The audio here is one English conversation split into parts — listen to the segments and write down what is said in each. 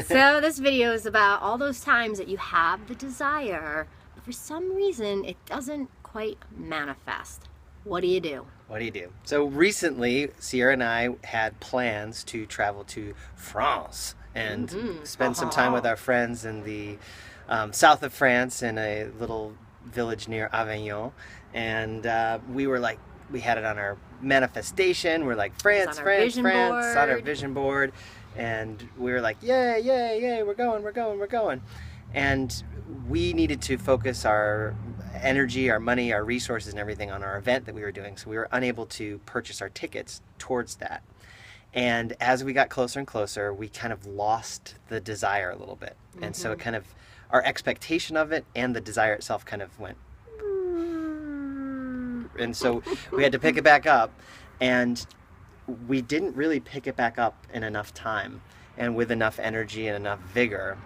So this video is about all those times that you have the desire, but for some reason it doesn't quite manifest. What do you do? What do you do? So recently, Sierra and I had plans to travel to France and spend some time with our friends in the south of France in a little village near Avignon. And we were like, we had it on our manifestation. We're like, France, France, France. It's on our vision board. And we were like, yay, yay, yay, we're going, we're going, we're going. And we needed to focus our energy, our money, our resources and everything on our event that we were doing. So we were unable to purchase our tickets towards that. And as we got closer and closer, we kind of lost the desire a little bit. And so it kind of, our expectation of it and the desire itself kind of went. And so we had to pick it back up. And we didn't really pick it back up in enough time and with enough energy and enough vigor.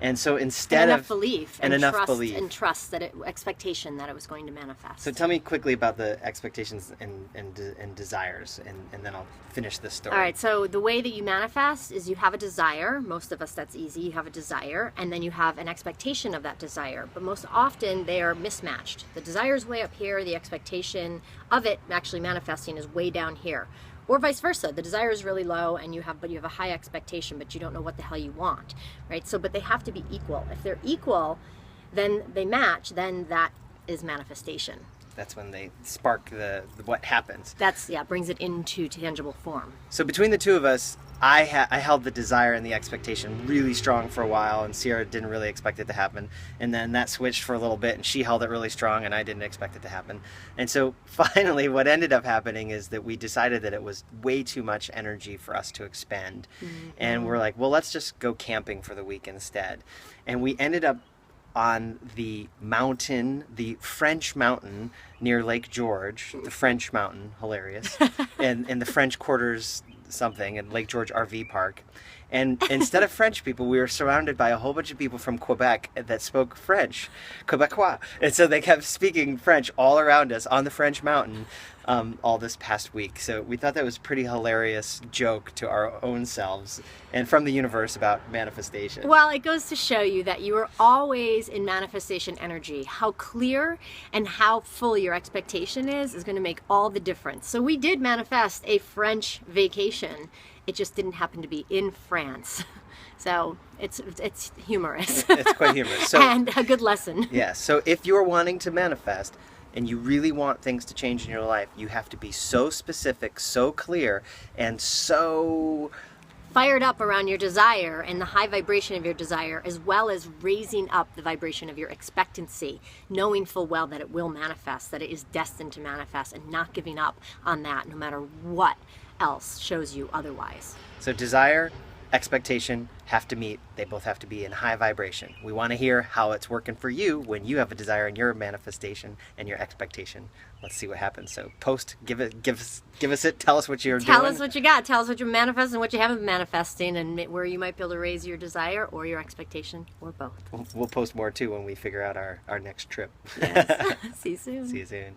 And so instead enough of belief and enough belief and trust that expectation that it was going to manifest. So tell me quickly about the expectations and desires, and then I'll finish this story. All right. So the way that you manifest is you have a desire. Most of us, that's easy. You have a desire, and then you have an expectation of that desire. But most often they are mismatched. The desire is way up here. The expectation of it actually manifesting is way down here. Or vice versa, the desire is really low and you have a high expectation, but you don't know what the hell you want, right? So, but they have to be equal. If they're equal, then they match, then that is manifestation. That's when they spark what happens. Brings it into tangible form. So between the two of us, I held the desire and the expectation really strong for a while, and Sierra didn't really expect it to happen. And then that switched for a little bit, and she held it really strong, and I didn't expect it to happen. And so finally, what ended up happening is that we decided that it was way too much energy for us to expend. And we're like, well, let's just go camping for the week instead. And we ended up on the mountain, the French mountain near Lake George, the French mountain, hilarious, and the French Quarters something, and Lake George RV Park. And instead of French people, we were surrounded by a whole bunch of people from Quebec that spoke French, Quebecois. And so they kept speaking French all around us on the French mountain all this past week. So we thought that was a pretty hilarious joke to our own selves and from the universe about manifestation. Well, it goes to show you that you are always in manifestation energy. How clear and how full your expectation is going to make all the difference. So we did manifest a French vacation. It just didn't happen to be in France. So it's humorous. It's quite humorous. So, and a good lesson. Yeah. So if you're wanting to manifest and you really want things to change in your life, you have to be so specific, so clear, and so fired up around your desire and the high vibration of your desire, as well as raising up the vibration of your expectancy, knowing full well that it will manifest, that it is destined to manifest, and not giving up on that no matter what else shows you otherwise. So desire, expectation have to meet. They both have to be in high vibration. We want to hear how it's working for you when you have a desire and your manifestation and your expectation. Let's see what happens. So post, give us it. Tell us what you're doing. Tell us what you got. Tell us what you're manifesting and what you haven't been manifesting, and where you might be able to raise your desire or your expectation, or both. We'll post more too when we figure out our next trip. Yes. See you soon. See you soon.